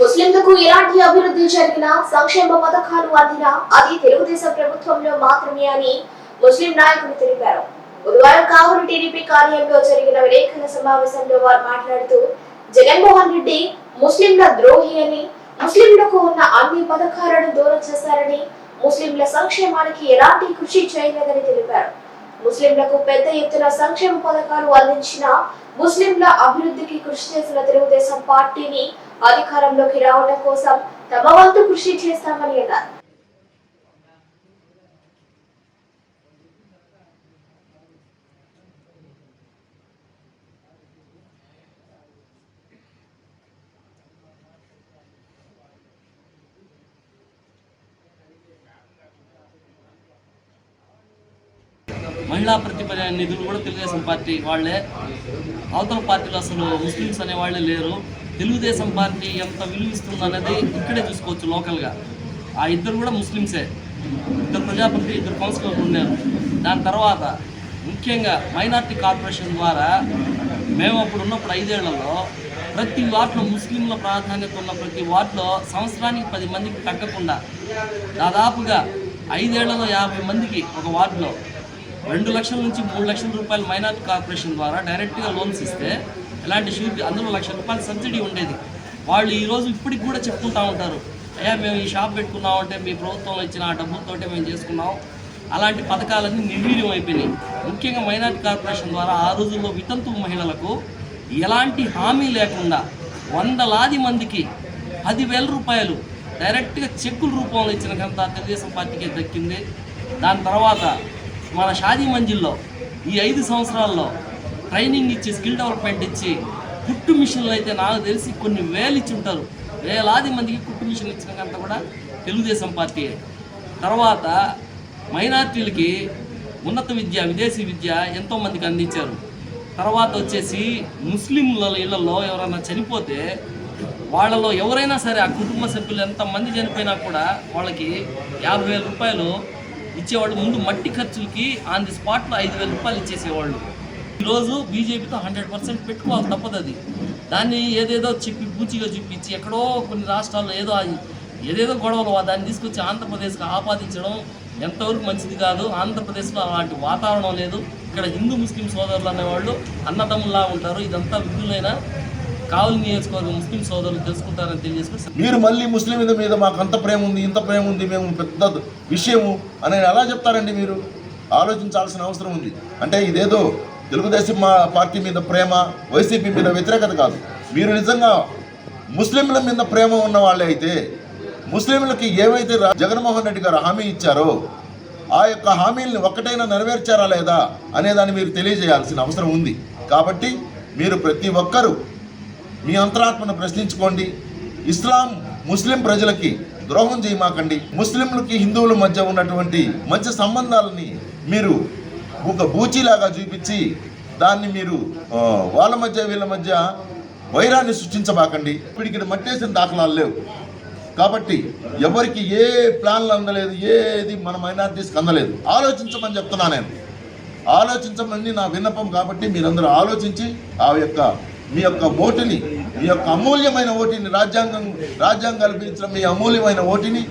ముస్లింలకు ఎలాంటి అభివృద్ధి జరిగినా సంక్షేమ పథకాలు అందినా అది తెలుగుదేశం ప్రభుత్వంలో మాత్రమే అని ముస్లిం నాయకులు తెలిపారు. బుధవారం కావలి టీడీపీ కార్యాలయంలో జరిగిన విలేకరుల సమావేశంలో వారు మాట్లాడుతూ జగన్మోహన్ రెడ్డి ముస్లింల ద్రోహి అని, ముస్లింలకు ఉన్న అన్ని పథకాలను దూరం చేశారని, ముస్లింల సంక్షేమానికి ఎలాంటి కృషి చేయలేదని తెలిపారు. ముస్లింలకు పెద్ద ఎత్తున సంక్షేమ పథకాలు అందించిన, ముస్లింల అభివృద్ధికి కృషి చేసిన తెలుగుదేశం పార్టీని అధికారంలోకి రావడం కోసం తమ వంతు కృషి చేస్తామని అన్నారు. మహిళా ప్రతిభ నిధులు కూడా తెలుగుదేశం పార్టీ వాళ్ళే. అవతల పార్టీలో అసలు ముస్లిమ్స్ అనే వాళ్ళే లేరు. తెలుగుదేశం పార్టీ ఎంత విలువిస్తుంది అనేది ఇక్కడే చూసుకోవచ్చు లోకల్గా. ఆ ఇద్దరు కూడా ముస్లిమ్సే, ఇద్దరు ప్రజాప్రతినిధులు, ఇద్దరు కౌన్సిలర్లు ఉన్నారు. దాని తర్వాత ముఖ్యంగా మైనార్టీ కార్పొరేషన్ ద్వారా మేము అప్పుడు ఉన్నప్పుడు 5 ఏళ్లలో ప్రతి వార్డులో ముస్లింల ప్రాధాన్యత ఉన్న ప్రతి వార్డులో సంవత్సరానికి 10 మందికి తగ్గకుండా దాదాపుగా 5 ఏళ్లలో 50 మందికి ఒక వార్డులో 2 లక్షల నుంచి 3 లక్షల రూపాయలు మైనార్టీ కార్పొరేషన్ ద్వారా డైరెక్ట్గా లోన్స్ ఇస్తే ఇలాంటి షూరిటీ అందులో 1 లక్ష రూపాయలు సబ్సిడీ ఉండేది. వాళ్ళు ఈరోజు ఇప్పటికి కూడా చెప్పుకుంటూ ఉంటారు, అయ్యా మేము ఈ షాప్ పెట్టుకున్నామంటే మీ ప్రభుత్వంలో ఇచ్చిన ఆ డబ్బులతోటే మేము చేసుకున్నాం. అలాంటి పథకాలన్నీ నిర్వీర్యం అయిపోయినాయి. ముఖ్యంగా మైనార్టీ కార్పొరేషన్ ద్వారా ఆ రోజుల్లో వితంతు మహిళలకు ఎలాంటి హామీ లేకుండా 100లాది మందికి 10,000 రూపాయలు డైరెక్ట్గా చెక్కుల రూపంలో ఇచ్చిన ఘనత తెలుగుదేశం పార్టీకి దక్కింది. దాని తర్వాత మన షాదీ మంజిల్లో ఈ 5 సంవత్సరాల్లో ట్రైనింగ్ ఇచ్చి, స్కిల్ డెవలప్మెంట్ ఇచ్చి, కుట్టు మిషన్లు అయితే నాకు తెలిసి కొన్ని వేలు ఇచ్చి ఉంటారు. వేలాది మందికి కుట్టు మిషన్లు ఇచ్చినాకంతా కూడా తెలుగుదేశం పార్టీ. తర్వాత మైనార్టీలకి ఉన్నత విద్య, విదేశీ విద్య ఎంతోమందికి అందించారు. తర్వాత వచ్చేసి ముస్లింల ఇళ్లలో ఎవరైనా చనిపోతే వాళ్ళలో ఎవరైనా సరే ఆ కుటుంబ సభ్యులు ఎంతమంది చనిపోయినా కూడా వాళ్ళకి 50,000 రూపాయలు ఇచ్చేవాళ్ళు. ముందు మట్టి ఖర్చులకి ఆన్ ది స్పాట్లో 5,000 రూపాయలు ఇచ్చేసేవాళ్ళు. ఈరోజు బీజేపీతో 100% పెట్టుకోవాలి, తప్పదు అది. దాన్ని ఏదేదో చెప్పి పూచిగా చూపించి ఎక్కడో కొన్ని రాష్ట్రాల్లో ఏదేదో గొడవలు దాన్ని తీసుకొచ్చి ఆంధ్రప్రదేశ్కి ఆపాదించడం ఎంతవరకు మంచిది కాదు. ఆంధ్రప్రదేశ్లో అలాంటి వాతావరణం లేదు. ఇక్కడ హిందూ ముస్లిం సోదరులు అనేవాళ్ళు అన్నదమ్ముల్లా ఉంటారు. ఇదంతా విధులైన కావలి నియోజకవర్గం ముస్లిం సోదరులు తెలుసుకుంటారని తెలియజేసుకుని, మీరు మళ్ళీ ముస్లిం మీద మాకు అంత ప్రేమ ఉంది, ఇంత ప్రేమ ఉంది, మేము పెద్ద విషయము అని ఎలా చెప్తారండి? మీరు ఆలోచించాల్సిన అవసరం ఉంది. అంటే ఇదేదో తెలుగుదేశం పార్టీ మీద ప్రేమ, వైసీపీ మీద వ్యతిరేకత కాదు. మీరు నిజంగా ముస్లింల మీద ప్రేమ ఉన్న వాళ్ళే అయితే ముస్లింలకి ఏవైతే జగన్మోహన్ రెడ్డి గారు హామీ ఇచ్చారో ఆ యొక్క హామీల్ని ఒక్కటైనా నెరవేర్చారా లేదా అనేదాన్ని మీరు తెలియజేయాల్సిన అవసరం ఉంది. కాబట్టి మీరు ప్రతి ఒక్కరూ మీ అంతరాత్మను ప్రశ్నించుకోండి. ఇస్లాం ముస్లిం ప్రజలకి ద్రోహం చేయమాకండి. ముస్లింలకి హిందువుల మధ్య ఉన్నటువంటి మంచి సంబంధాలని మీరు ఒక బూచీలాగా చూపించి దాన్ని మీరు వాళ్ళ మధ్య వీళ్ళ మధ్య వైరాన్ని సృష్టించబాకండి. ఇప్పటికి మట్టేసిన దాఖలాలు లేవు. కాబట్టి ఎవరికి ఏ ప్లాన్లు అందలేదు, ఏది మన మైనారిటీస్కి అందలేదు. ఆలోచించమని చెప్తున్నా నేను, ఆలోచించమని నా విన్నపం. కాబట్టి మీరందరూ ఆలోచించి మీ యొక్క ఓటుని, మీ యొక్క అమూల్యమైన ఓటుని, రాజ్యాంగం కల్పించిన మీ అమూల్యమైన ఓటుని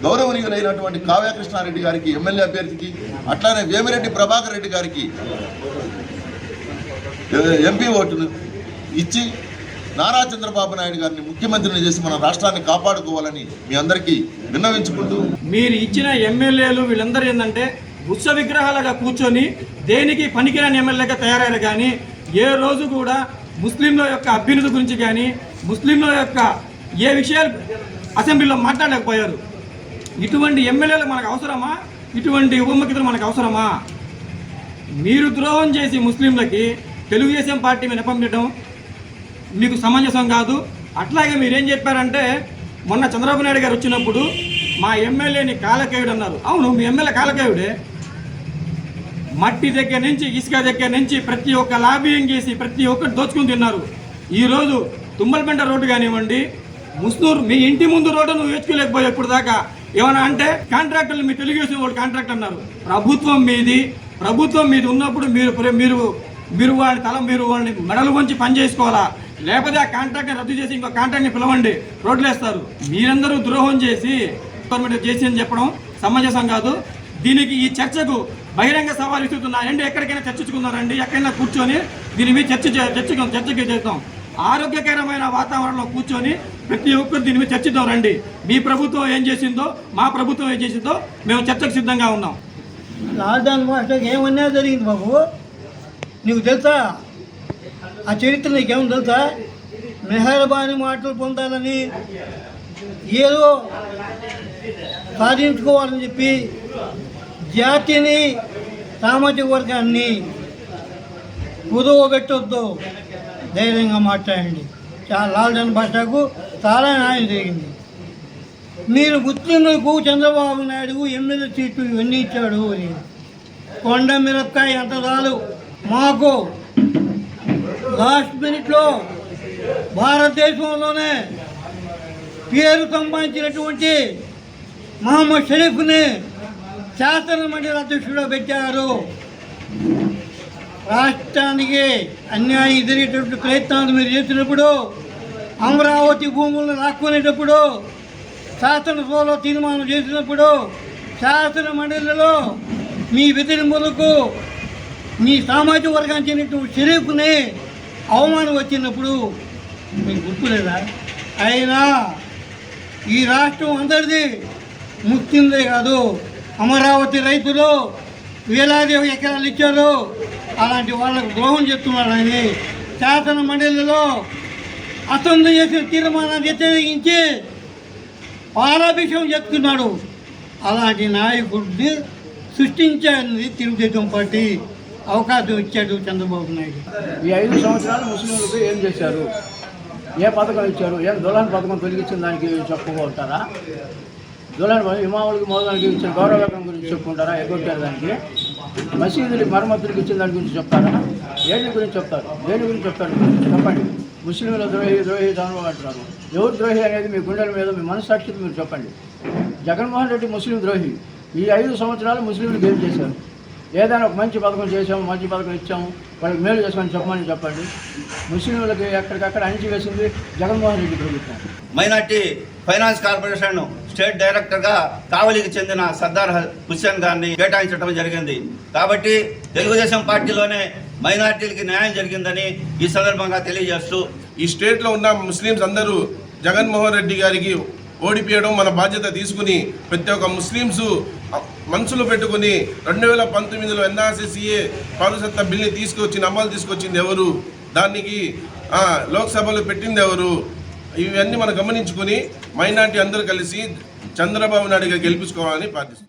గౌరవనీయులైనటువంటి కావ్య కృష్ణారెడ్డి గారికి ఎమ్మెల్యే అభ్యర్థికి, అట్లానే వేమిరెడ్డి ప్రభాకర్ రెడ్డి గారికి ఎంపీ ఓటును ఇచ్చి నారా చంద్రబాబు నాయుడు గారిని ముఖ్యమంత్రిని చేసి మన రాష్ట్రాన్ని కాపాడుకోవాలని మీ అందరికీ విన్నవించుకుంటూ, మీరు ఇచ్చిన ఎమ్మెల్యేలు వీళ్ళందరూ ఏంటంటే ఉత్సవ విగ్రహాలుగా కూర్చొని దేనికి పనికిరాని ఎమ్మెల్యేగా తయారయ్యారు. కానీ ఏ రోజు కూడా ముస్లింల యొక్క అభ్యున్నతి గురించి కానీ, ముస్లింల యొక్క ఏ విషయాలు అసెంబ్లీలో మాట్లాడలేకపోయారు. ఇటువంటి ఎమ్మెల్యేలు మనకు అవసరమా? ఇటువంటి ఉప ముఖ్యమంత్రులు మనకు అవసరమా? మీరు ద్రోహం చేసి ముస్లింలకి తెలుగుదేశం పార్టీ మీద నెపంచడం మీకు సమంజసం కాదు. అట్లాగే మీరేం చెప్పారంటే, మొన్న చంద్రబాబు నాయుడు గారు వచ్చినప్పుడు మా ఎమ్మెల్యేని కాలకేయుడు అన్నారు. అవును, మీ ఎమ్మెల్యే కాలకేయుడే. మట్టి దగ్గర నుంచి, ఇసుక దగ్గర నుంచి ప్రతి ఒక్క లాబింగ్ చేసి ప్రతి ఒక్కరు దోచుకుని తిన్నారు. ఈరోజు తుమ్మలపెంట రోడ్డు కానివ్వండి, ముస్నూరు మీ ఇంటి ముందు రోడ్డు నువ్వు వేసుకోలేకపోయావు ఇప్పుడు దాకా. ఏమన్నా అంటే కాంట్రాక్టర్లు మీ తెలుగుదేశం వాళ్ళు కాంట్రాక్ట్ అన్నారు. ప్రభుత్వం మీది ఉన్నప్పుడు మీరు వాళ్ళని మెడలు వంచి పని చేసుకోవాలా? లేకపోతే ఆ కాంట్రాక్ట్ని రద్దు చేసి ఇంకో కాంట్రాక్ట్ని పిలవండి, రోడ్లు వేస్తారు. మీరందరూ ద్రోహం చేసి గవర్నమెంట్ చేసిందని చెప్పడం సమంజసం కాదు. దీనికి ఈ చర్చకు బహిరంగ సవాల్ ఇస్తున్నారండి. ఎక్కడికైనా చర్చించుకున్నారండి, ఎక్కడైనా కూర్చొని దీని మీద చర్చకి చేద్దాం. ఆరోగ్యకరమైన వాతావరణంలో కూర్చొని ప్రతి ఒక్కరు దీని మీద చర్చిద్దాం రండి. మీ ప్రభుత్వం ఏం చేసిందో, మా ప్రభుత్వం ఏం చేసిందో మేము చర్చకు సిద్ధంగా ఉన్నాం. లాక్డౌన్ మాస్టర్కి ఏమన్నా జరిగింది బాబు, నీకు తెలుసా? ఆ చరిత్ర నీకేమో తెలుసా? మెహర్బానీ మాటలు పొందాలని, ఏదో సాధించుకోవాలని చెప్పి జాతిని, సామాజిక వర్గాన్ని కుదవబెట్టొద్దు, ధైర్యంగా మాట్లాడండి. లాక్డౌన్ భాషకు చాలా న్యాయం జరిగింది. మీరు ముస్లింలకు చంద్రబాబు నాయుడు ఎమ్మెల్యే సీట్లు ఇవన్నీ ఇచ్చాడు అని కొండ మిరపకాయ అంత చాలు. మాకు లాస్ట్ మినిట్లో భారతదేశంలోనే పేరు సంపాదించినటువంటి మహమ్మద్ షరీఫ్ని శాసన మండలి అధ్యక్షుడు పెట్టారు. రాష్ట్రానికి అన్యాయం జరిగేటటువంటి ప్రయత్నాలు మీరు చేసినప్పుడు, అమరావతి భూములను లాక్కునేటప్పుడు, శాసనసభలో తీర్మానం చేసినప్పుడు, శాసన మండలిలో మీ బెదిరింపులకు మీ సామాజిక వర్గానికి చెందినటువంటి షరీఫ్ని అవమానం వచ్చినప్పుడు మీకు గుర్తులేదా? అయినా ఈ రాష్ట్రం అందరిది, ముస్లిందే కాదు. అమరావతి రైతులు వేలాది ఎకరాలు ఇచ్చారు, అలాంటి వాళ్ళకు ద్రోహం చేస్తున్నాడని శాసన మండలిలో అసెంబ్లీ చేసిన తీర్మానాన్ని వ్యతిరేకించి పాలాభిషేకం చేస్తున్నాడు. అలాంటి నాయకుడిని సృష్టించాలని తెలుగుదేశం పార్టీ అవకాశం ఇచ్చాడు చంద్రబాబు నాయుడు. ఈ 5 సంవత్సరాలు ముస్లింలకు ఏం చేశారు, ఏ పథకం ఇచ్చారు? ఏం దుల్హన్ పథకం తొలగించిన దానికి చెప్పుకుంటారా? దుల్హన్ ఇమాములకి మోదానికి ఇచ్చిన గౌరవవేతనం గురించి చెప్పుకుంటారా? ఎగ్గొట్టారు దానికి. మసీదులకి మరమ్మతులకి ఇచ్చిన దాని గురించి చెప్తారా? దేని గురించి చెప్తారు? దేని గురించి చెప్తారు? చెప్పండి. ముస్లింల ద్రోహి చంద్రబాబు అంటున్నారు. ఎవరు ద్రోహి అనేది మీ గుండెల మీద, మీ మనస్సాక్షికి మీరు చెప్పండి. జగన్మోహన్ రెడ్డి ముస్లిం ద్రోహి. ఈ 5 సంవత్సరాలు ముస్లింలకు ఏం చేశారు? ఏదైనా ఒక మంచి పథకం చేసాము, మంచి పథకం ఇచ్చాము, వాళ్ళకి మేలు చేసుకొని చెప్పమని చెప్పండి. ముస్లింలకి ఎక్కడికక్కడ అణిచివేసింది జగన్మోహన్ రెడ్డి ప్రభుత్వం. మైనార్టీ ఫైనాన్స్ కార్పొరేషన్ స్టేట్ డైరెక్టర్గా కావలికి చెందిన సర్దార్ హుస్సేన్ గారిని కేటాయించడం జరిగింది. కాబట్టి తెలుగుదేశం పార్టీలోనే మైనార్టీలకి న్యాయం జరిగిందని ఈ సందర్భంగా తెలియజేస్తూ, ఈ స్టేట్లో ఉన్న ముస్లిమ్స్ అందరూ జగన్మోహన్ రెడ్డి గారికి ఓడిపియడం మన బాధ్యత తీసుకుని ప్రతి ఒక్క ముస్లిమ్స్ మనసులో పెట్టుకుని 2019లో ఎన్ఆర్సీసీఏ పౌరసత్వ బిల్ని అమలు తీసుకొచ్చింది ఎవరు, దానికి లోక్సభలో పెట్టింది ఎవరు, ఇవన్నీ మనం గమనించుకొని మైనార్టీ అందరూ కలిసి చంద్రబాబు నాయుడు గారు గెలిపించుకోవాలని ప్రార్థిస్తున్నాం.